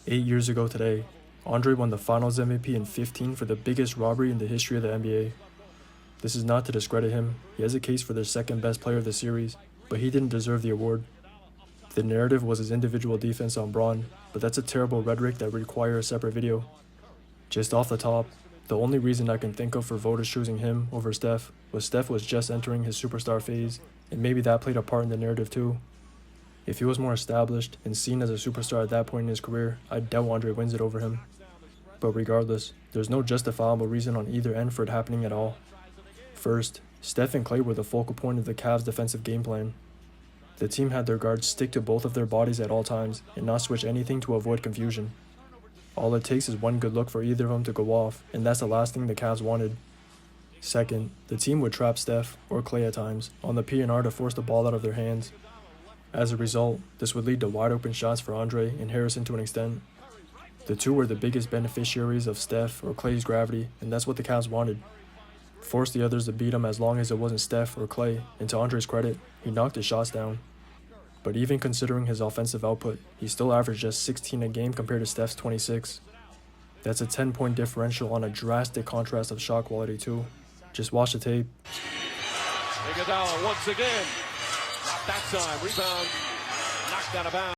8 years ago today, Andre won the Finals MVP in 15 for the biggest robbery in the history of the NBA. This is not to discredit him, he has a case for the second best player of the series, but he didn't deserve the award. The narrative was his individual defense on Braun, but that's a terrible rhetoric that would require a separate video. Just off the top, the only reason I can think of for voters choosing him over Steph was just entering his superstar phase, and maybe that played a part in the narrative too. If he was more established and seen as a superstar at that point in his career, I doubt Andre wins it over him. But regardless, there's no justifiable reason on either end for it happening at all. First, Steph and Klay were the focal point of the Cavs' defensive game plan. The team had their guards stick to both of their bodies at all times and not switch anything to avoid confusion. All it takes is one good look for either of them to go off, and that's the last thing the Cavs wanted. Second, the team would trap Steph, or Klay at times, on the P&R to force the ball out of their hands. As a result, this would lead to wide open shots for Andre and Harrison to an extent. The two were the biggest beneficiaries of Steph or Klay's gravity, and that's what the Cavs wanted. Force the others to beat him as long as it wasn't Steph or Klay, and to Andre's credit, he knocked his shots down. But even considering his offensive output, he still averaged just 16 a game compared to Steph's 26. That's a 10-point differential on a drastic contrast of shot quality too. Just watch the tape. Iguodala once again. Not that time. Rebound. Knocked out of bounds.